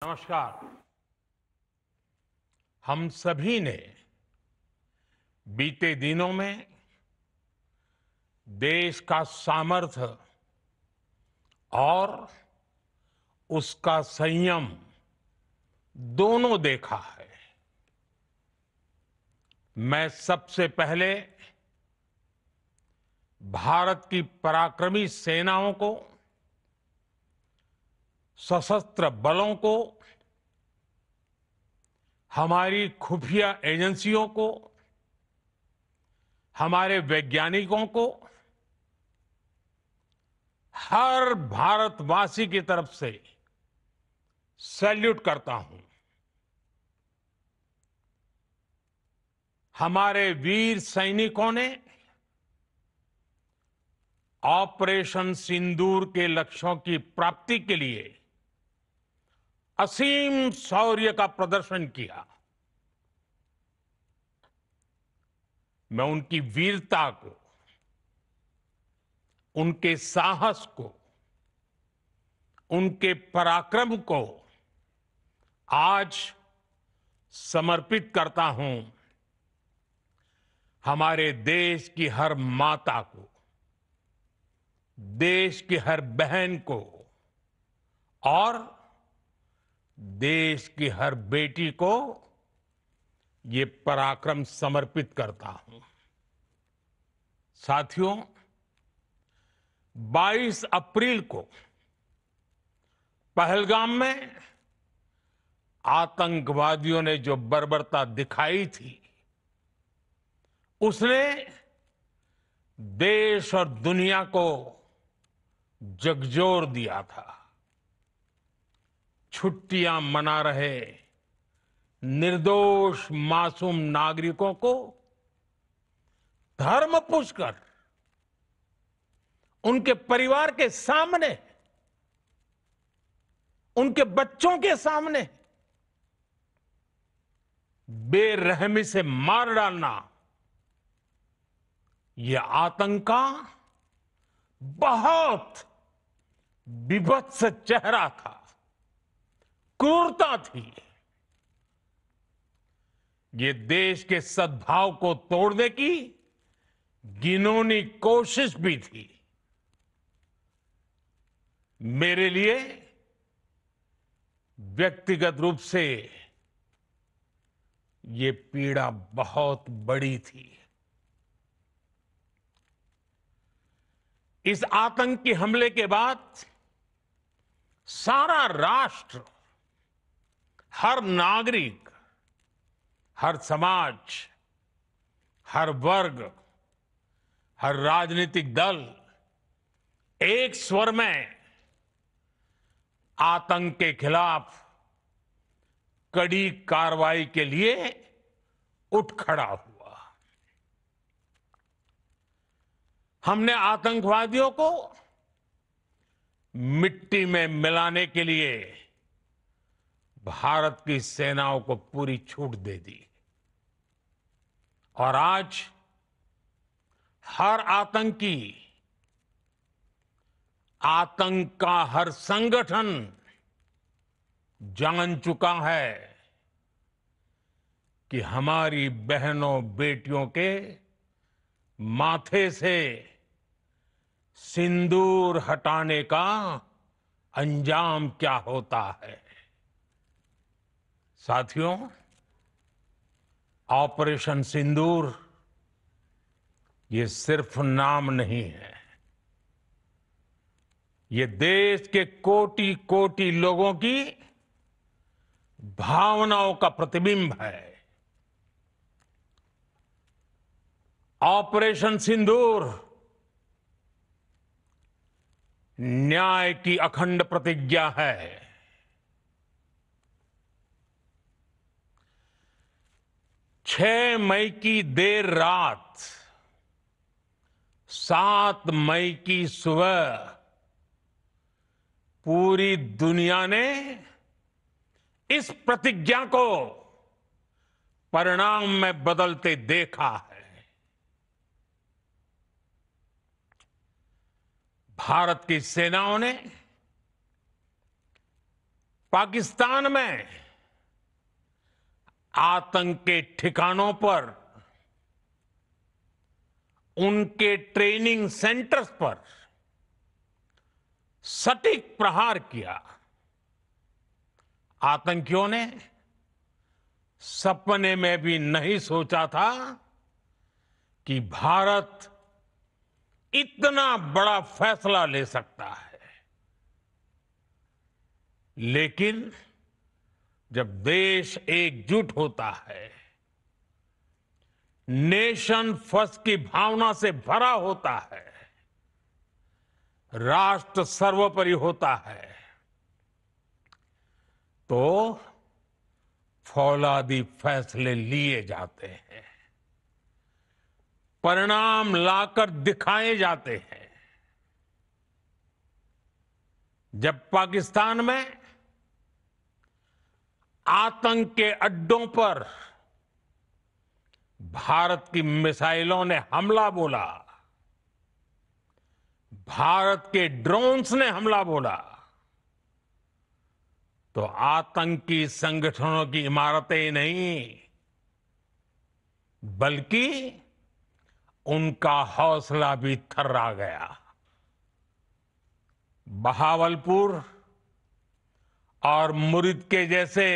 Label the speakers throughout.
Speaker 1: नमस्कार। हम सभी ने बीते दिनों में देश का सामर्थ्य और उसका संयम दोनों देखा है। मैं सबसे पहले भारत की पराक्रमी सेनाओं को, सशस्त्र बलों को, हमारी खुफिया एजेंसियों को, हमारे वैज्ञानिकों को, हर भारतवासी की तरफ से सैल्यूट करता हूं। हमारे वीर सैनिकों ने ऑपरेशन सिंदूर के लक्ष्यों की प्राप्ति के लिए असीम शौर्य का प्रदर्शन किया। मैं उनकी वीरता को, उनके साहस को, उनके पराक्रम को आज समर्पित करता हूं। हमारे देश की हर माता को, देश की हर बहन को और देश की हर बेटी को ये पराक्रम समर्पित करता हूं। साथियों, 22 अप्रैल को पहलगाम में आतंकवादियों ने जो बर्बरता दिखाई थी, उसने देश और दुनिया को झकझोर दिया था। छुट्टियां मना रहे निर्दोष मासूम नागरिकों को धर्म पूछकर उनके परिवार के सामने, उनके बच्चों के सामने बेरहमी से मार डालना, यह आतंक का बहुत बीभत्स चेहरा था, क्रूरता थी। ये देश के सद्भाव को तोड़ने की घिनौनी कोशिश भी थी। मेरे लिए व्यक्तिगत रूप से ये पीड़ा बहुत बड़ी थी। इस आतंकी हमले के बाद सारा राष्ट्र, हर नागरिक, हर समाज, हर वर्ग, हर राजनीतिक दल एक स्वर में आतंक के खिलाफ कड़ी कार्रवाई के लिए उठ खड़ा हुआ। हमने आतंकवादियों को मिट्टी में मिलाने के लिए भारत की सेनाओं को पूरी छूट दे दी और आज हर आतंकी, आतंक का हर संगठन जान चुका है कि हमारी बहनों बेटियों के माथे से सिंदूर हटाने का अंजाम क्या होता है। साथियों, ऑपरेशन सिंदूर ये सिर्फ नाम नहीं है, ये देश के कोटि कोटि लोगों की भावनाओं का प्रतिबिंब है। ऑपरेशन सिंदूर न्याय की अखंड प्रतिज्ञा है। 6 मई की देर रात, 7 मई की सुबह पूरी दुनिया ने इस प्रतिज्ञा को परिणाम में बदलते देखा है। भारत की सेनाओं ने पाकिस्तान में आतंक के ठिकानों पर, उनके ट्रेनिंग सेंटर्स पर सटीक प्रहार किया। आतंकियों ने सपने में भी नहीं सोचा था कि भारत इतना बड़ा फैसला ले सकता है। लेकिन जब देश एकजुट होता है, नेशन फर्स्ट की भावना से भरा होता है, राष्ट्र सर्वोपरि होता है, तो फौलादी फैसले लिए जाते हैं, परिणाम लाकर दिखाए जाते हैं। जब पाकिस्तान में आतंक के अड्डों पर भारत की मिसाइलों ने हमला बोला, भारत के ड्रोन्स ने हमला बोला, तो आतंकी संगठनों की इमारतें नहीं, बल्कि उनका हौसला भी थर्रा गया। बहावलपुर और मुरिद के जैसे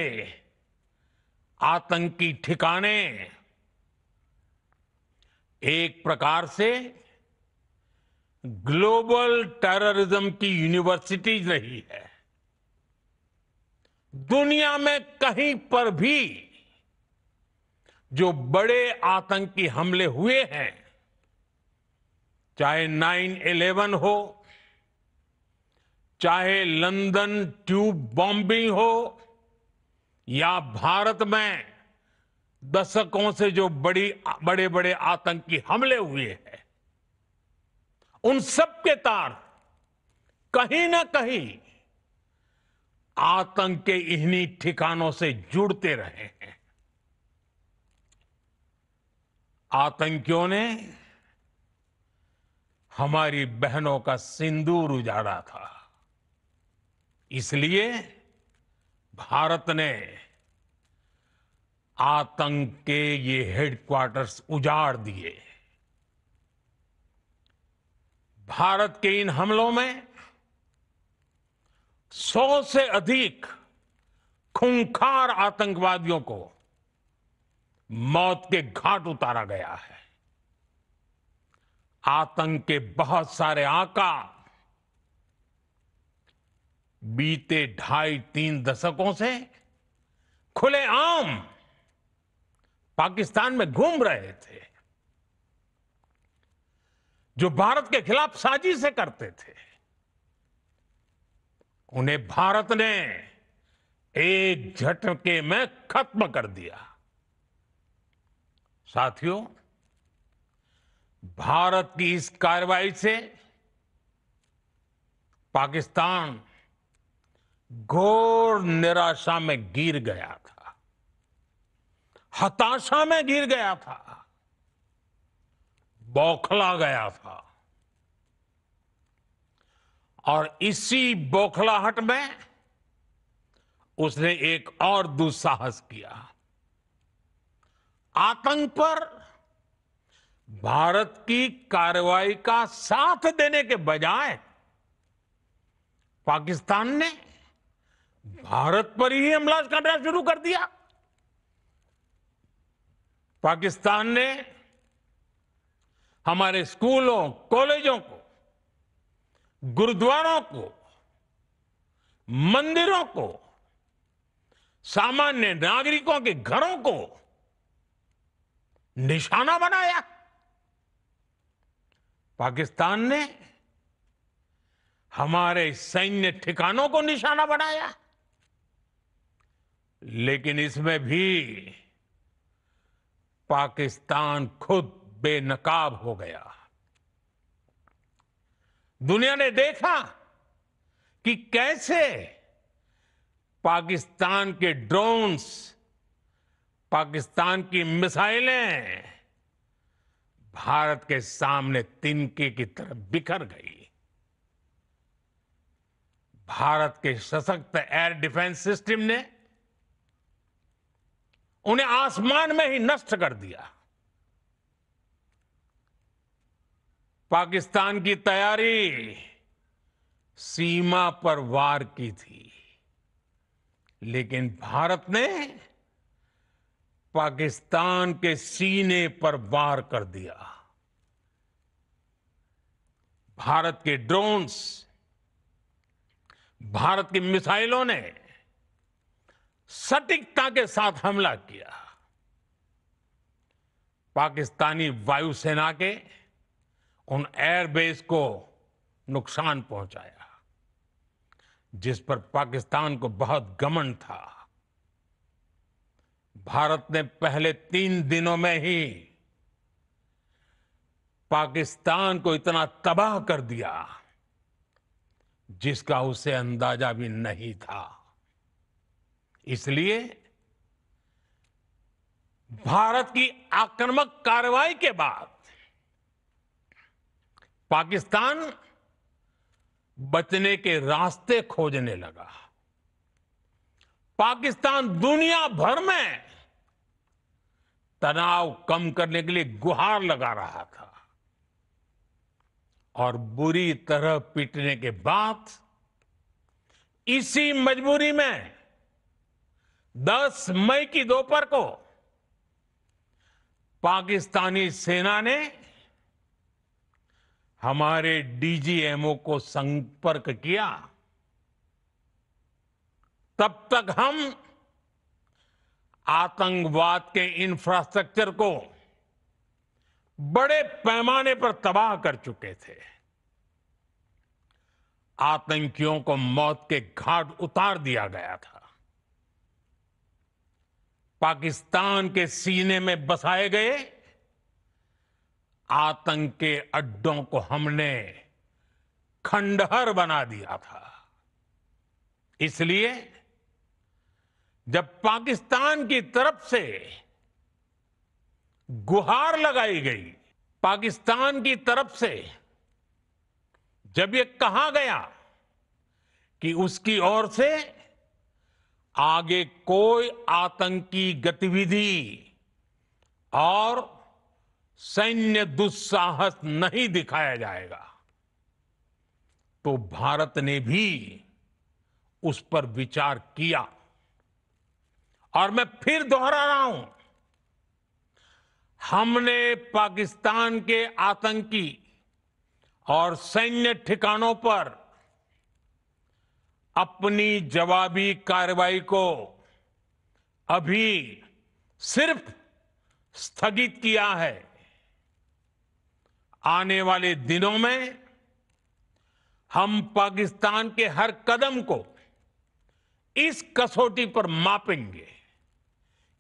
Speaker 1: आतंकी ठिकाने एक प्रकार से ग्लोबल टेररिज्म की यूनिवर्सिटीज रही है। दुनिया में कहीं पर भी जो बड़े आतंकी हमले हुए हैं, चाहे 9/11 हो, चाहे लंदन ट्यूब बॉम्बिंग हो, या भारत में दशकों से जो बड़े बड़े आतंकी हमले हुए हैं, उन सब के तार कहीं ना कहीं आतंक के इन्हीं ठिकानों से जुड़ते रहे हैं। आतंकियों ने हमारी बहनों का सिंदूर उजाड़ा था, इसलिए भारत ने आतंक के ये हेडक्वार्टर्स उजाड़ दिए। भारत के इन हमलों में 100 से अधिक खूंखार आतंकवादियों को मौत के घाट उतारा गया है। आतंक के बहुत सारे आका बीते 2.5-3 दशकों से खुलेआम पाकिस्तान में घूम रहे थे, जो भारत के खिलाफ साजिशें करते थे। उन्हें भारत ने एक झटके में खत्म कर दिया। साथियों, भारत की इस कार्रवाई से पाकिस्तान घोर निराशा में गिर गया था, हताशा में गिर गया था, बौखला गया था। और इसी बौखलाहट में उसने एक और दुस्साहस किया। आतंक पर भारत की कार्रवाई का साथ देने के बजाय पाकिस्तान ने भारत पर ही हमला करना शुरू कर दिया। पाकिस्तान ने हमारे स्कूलों, कॉलेजों को, गुरुद्वारों को, मंदिरों को, सामान्य नागरिकों के घरों को निशाना बनाया। पाकिस्तान ने हमारे सैन्य ठिकानों को निशाना बनाया। लेकिन इसमें भी पाकिस्तान खुद बेनकाब हो गया। दुनिया ने देखा कि कैसे पाकिस्तान के ड्रोन्स, पाकिस्तान की मिसाइलें भारत के सामने तिनके की तरह बिखर गई। भारत के सशक्त एयर डिफेंस सिस्टम ने उन्हें आसमान में ही नष्ट कर दिया। पाकिस्तान की तैयारी सीमा पर वार की थी, लेकिन भारत ने पाकिस्तान के सीने पर वार कर दिया। भारत के ड्रोन्स, भारत की मिसाइलों ने सटीकता के साथ हमला किया। पाकिस्तानी वायुसेना के उन एयरबेस को नुकसान पहुंचाया, जिस पर पाकिस्तान को बहुत घमंड था। भारत ने पहले 3 दिनों में ही पाकिस्तान को इतना तबाह कर दिया जिसका उसे अंदाजा भी नहीं था। इसलिए भारत की आक्रामक कार्रवाई के बाद पाकिस्तान बचने के रास्ते खोजने लगा। पाकिस्तान दुनिया भर में तनाव कम करने के लिए गुहार लगा रहा था और बुरी तरह पीटने के बाद इसी मजबूरी में 10 मई की दोपहर को पाकिस्तानी सेना ने हमारे डीजीएमओ को संपर्क किया। तब तक हम आतंकवाद के इंफ्रास्ट्रक्चर को बड़े पैमाने पर तबाह कर चुके थे। आतंकियों को मौत के घाट उतार दिया गया था। पाकिस्तान के सीने में बसाए गए आतंक के अड्डों को हमने खंडहर बना दिया था। इसलिए जब पाकिस्तान की तरफ से गुहार लगाई गई, पाकिस्तान की तरफ से जब ये कहा गया कि उसकी ओर से आगे कोई आतंकी गतिविधि और सैन्य दुस्साहस नहीं दिखाया जाएगा, तो भारत ने भी उस पर विचार किया। और मैं फिर दोहरा रहा हूं, हमने पाकिस्तान के आतंकी और सैन्य ठिकानों पर अपनी जवाबी कार्रवाई को अभी सिर्फ स्थगित किया है। आने वाले दिनों में हम पाकिस्तान के हर कदम को इस कसौटी पर मापेंगे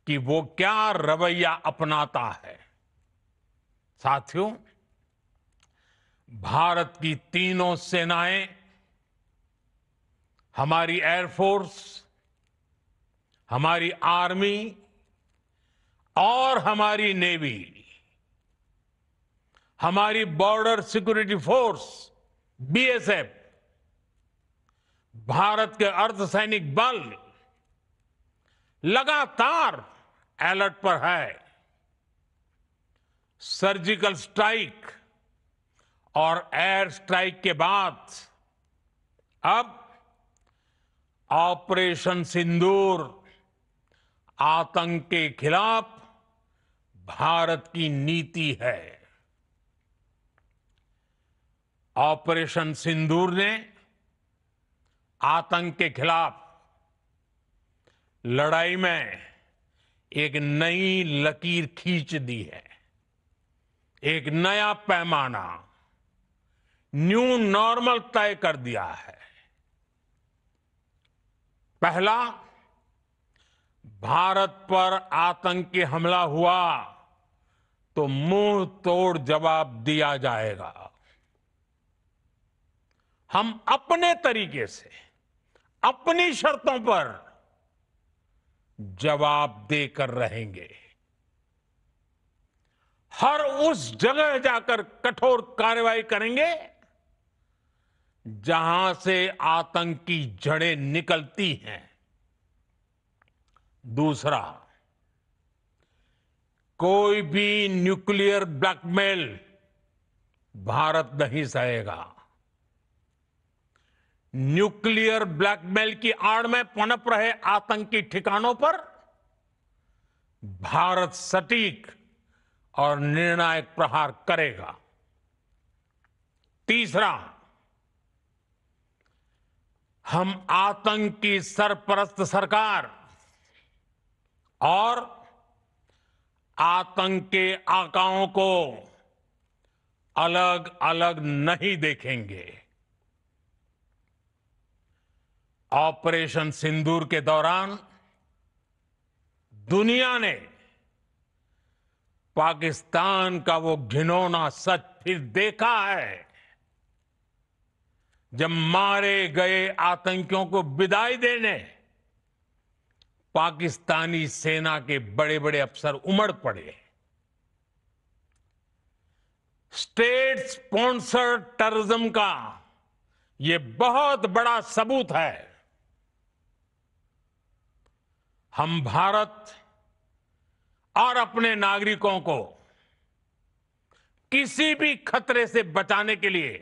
Speaker 1: कि वो क्या रवैया अपनाता है। साथियों, भारत की तीनों सेनाएं, हमारी एयरफोर्स, हमारी आर्मी और हमारी नेवी, हमारी border security force BSF, Bharat के अर्धसैनिक बल लगातार अलर्ट पर है। सर्जिकल स्ट्राइक और एयर स्ट्राइक के बाद अब ऑपरेशन सिंदूर आतंक के खिलाफ भारत की नीति है। ऑपरेशन सिंदूर ने आतंक के खिलाफ लड़ाई में एक नई लकीर खींच दी है। एक नया पैमाना, न्यू नॉर्मल तय कर दिया है। पहला, भारत पर आतंकी हमला हुआ तो मुंह तोड़ जवाब दिया जाएगा। हम अपने तरीके से, अपनी शर्तों पर जवाब देकर रहेंगे। हर उस जगह जाकर कठोर कार्रवाई करेंगे जहां से आतंक की जड़ें निकलती हैं। दूसरा, कोई भी न्यूक्लियर ब्लैकमेल भारत नहीं सहेगा। न्यूक्लियर ब्लैकमेल की आड़ में पनप रहे आतंकी ठिकानों पर भारत सटीक और निर्णायक प्रहार करेगा। तीसरा, हम आतंक की सरपरस्त सरकार और आतंक के आकाओं को अलग अलग नहीं देखेंगे। ऑपरेशन सिंदूर के दौरान दुनिया ने पाकिस्तान का वो घिनौना सच फिर देखा है, जब मारे गए आतंकियों को विदाई देने पाकिस्तानी सेना के बड़े बड़े अफसर उमड़ पड़े। स्टेट स्पॉन्सर्ड टेररिज्म का ये बहुत बड़ा सबूत है। हम भारत और अपने नागरिकों को किसी भी खतरे से बचाने के लिए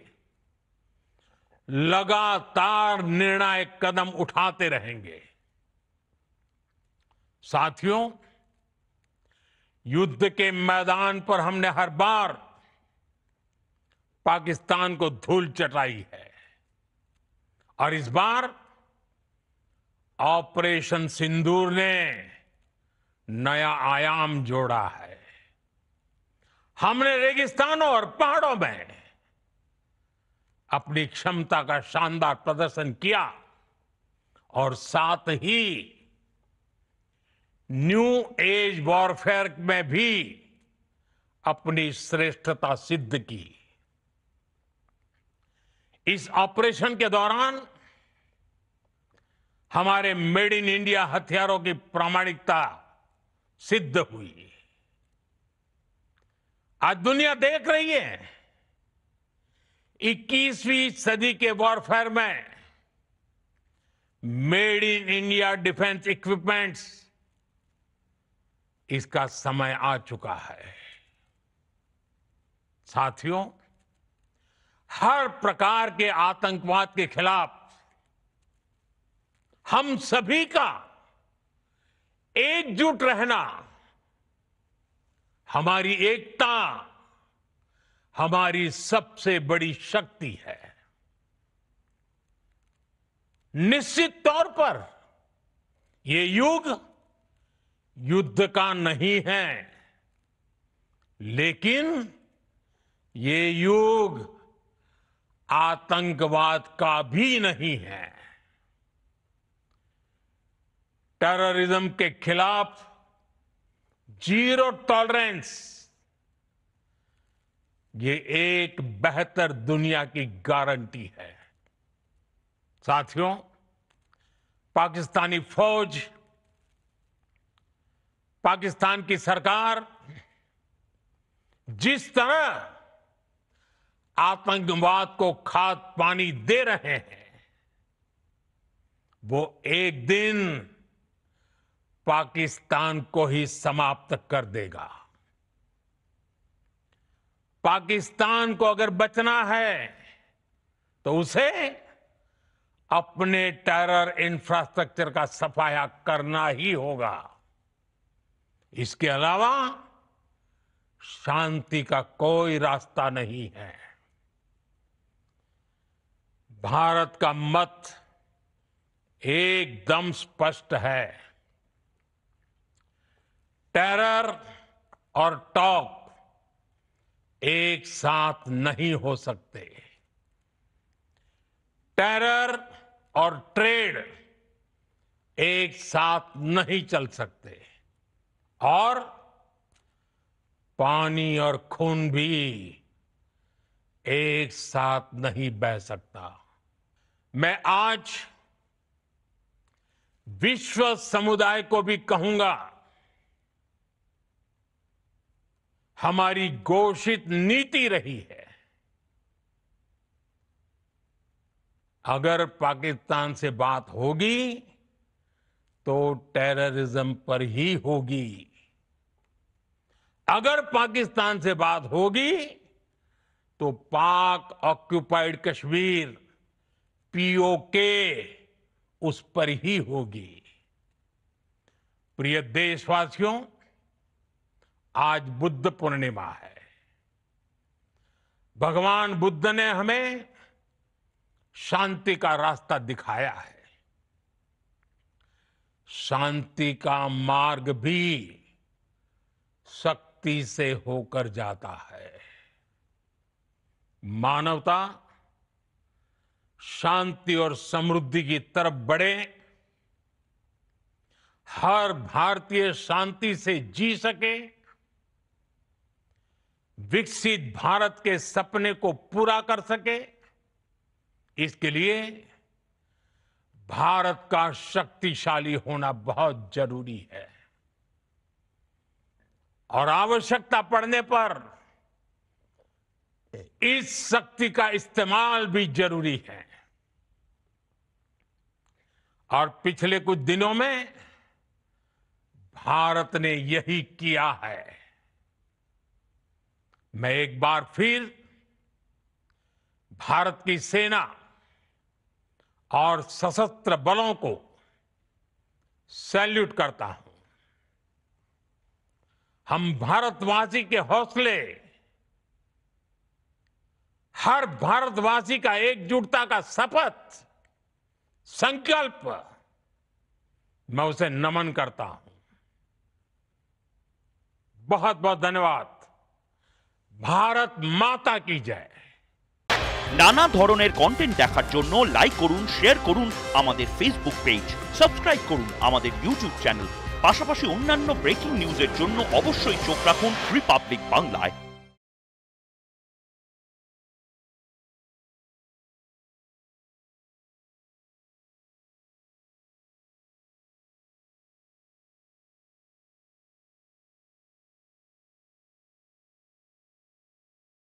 Speaker 1: लगातार निर्णायक कदम उठाते रहेंगे। साथियों, युद्ध के मैदान पर हमने हर बार पाकिस्तान को धूल चटाई है और इस बार ऑपरेशन सिंदूर ने नया आयाम जोड़ा है। हमने रेगिस्तानों और पहाड़ों में अपनी क्षमता का शानदार प्रदर्शन किया और साथ ही न्यू एज वॉरफेयर में भी अपनी श्रेष्ठता सिद्ध की। इस ऑपरेशन के दौरान हमारे मेड इन इंडिया हथियारों की प्रामाणिकता सिद्ध हुई। आज दुनिया देख रही है 21वीं सदी के वॉरफेयर में made in India defence equipments, इसका समय आ चुका है। साथियों, हर प्रकार के आतंकवाद के खिलाफ हम सभी का एकजुट रहना, हमारी एकता हमारी सबसे बड़ी शक्ति है। निश्चित तौर पर ये युग युद्ध का नहीं है, लेकिन ये युग आतंकवाद का भी नहीं है। टेररिज्म के खिलाफ जीरो टॉलरेंस, ये एक बेहतर दुनिया की गारंटी है। साथियों, पाकिस्तानी फौज, पाकिस्तान की सरकार जिस तरह आतंकवाद को खाद पानी दे रहे हैं, वो एक दिन पाकिस्तान को ही समाप्त कर देगा। पाकिस्तान को अगर बचना है तो उसे अपने टेरर इंफ्रास्ट्रक्चर का सफाया करना ही होगा। इसके अलावा शांति का कोई रास्ता नहीं है। भारत का मत एकदम स्पष्ट है। टेरर और टॉक एक साथ नहीं हो सकते। टेरर और ट्रेड एक साथ नहीं चल सकते और पानी और खून भी एक साथ नहीं बह सकता। मैं आज विश्व समुदाय को भी कहूंगा, हमारी घोषित नीति रही है अगर पाकिस्तान से बात होगी तो टेररिज्म पर ही होगी। अगर पाकिस्तान से बात होगी तो पाक ऑक्युपाइड कश्मीर पीओके उस पर ही होगी। प्रिय देशवासियों, आज बुद्ध पूर्णिमा है। भगवान बुद्ध ने हमें शांति का रास्ता दिखाया है। शांति का मार्ग भी शक्ति से होकर जाता है। मानवता शांति और समृद्धि की तरफ बढ़े, हर भारतीय शांति से जी सके, विकसित भारत के सपने को पूरा कर सके, इसके लिए भारत का शक्तिशाली होना बहुत जरूरी है। और आवश्यकता पड़ने पर इस शक्ति का इस्तेमाल भी जरूरी है। और पिछले कुछ दिनों में भारत ने यही किया है। मैं एक बार फिर भारत की सेना और सशस्त्र बलों को सैल्यूट करता हूं। हम भारतवासी के हौसले, हर भारतवासी का एकजुटता का शपथ, संकल्प, मैं उसे नमन करता हूं। बहुत बहुत धन्यवाद। भारत माता की जय।
Speaker 2: নানা ধরনের কন্টেন্ট দেখার জন্য লাইক করুন, শেয়ার করুন আমাদের ফেসবুক পেজ, সাবস্ক্রাইব করুন আমাদের ইউটিউব চ্যানেল। পাশাপাশি অন্যান্য ব্রেকিং নিউজের জন্য অবশ্যই চোখ রাখুন রিপাবলিক বাংলায়।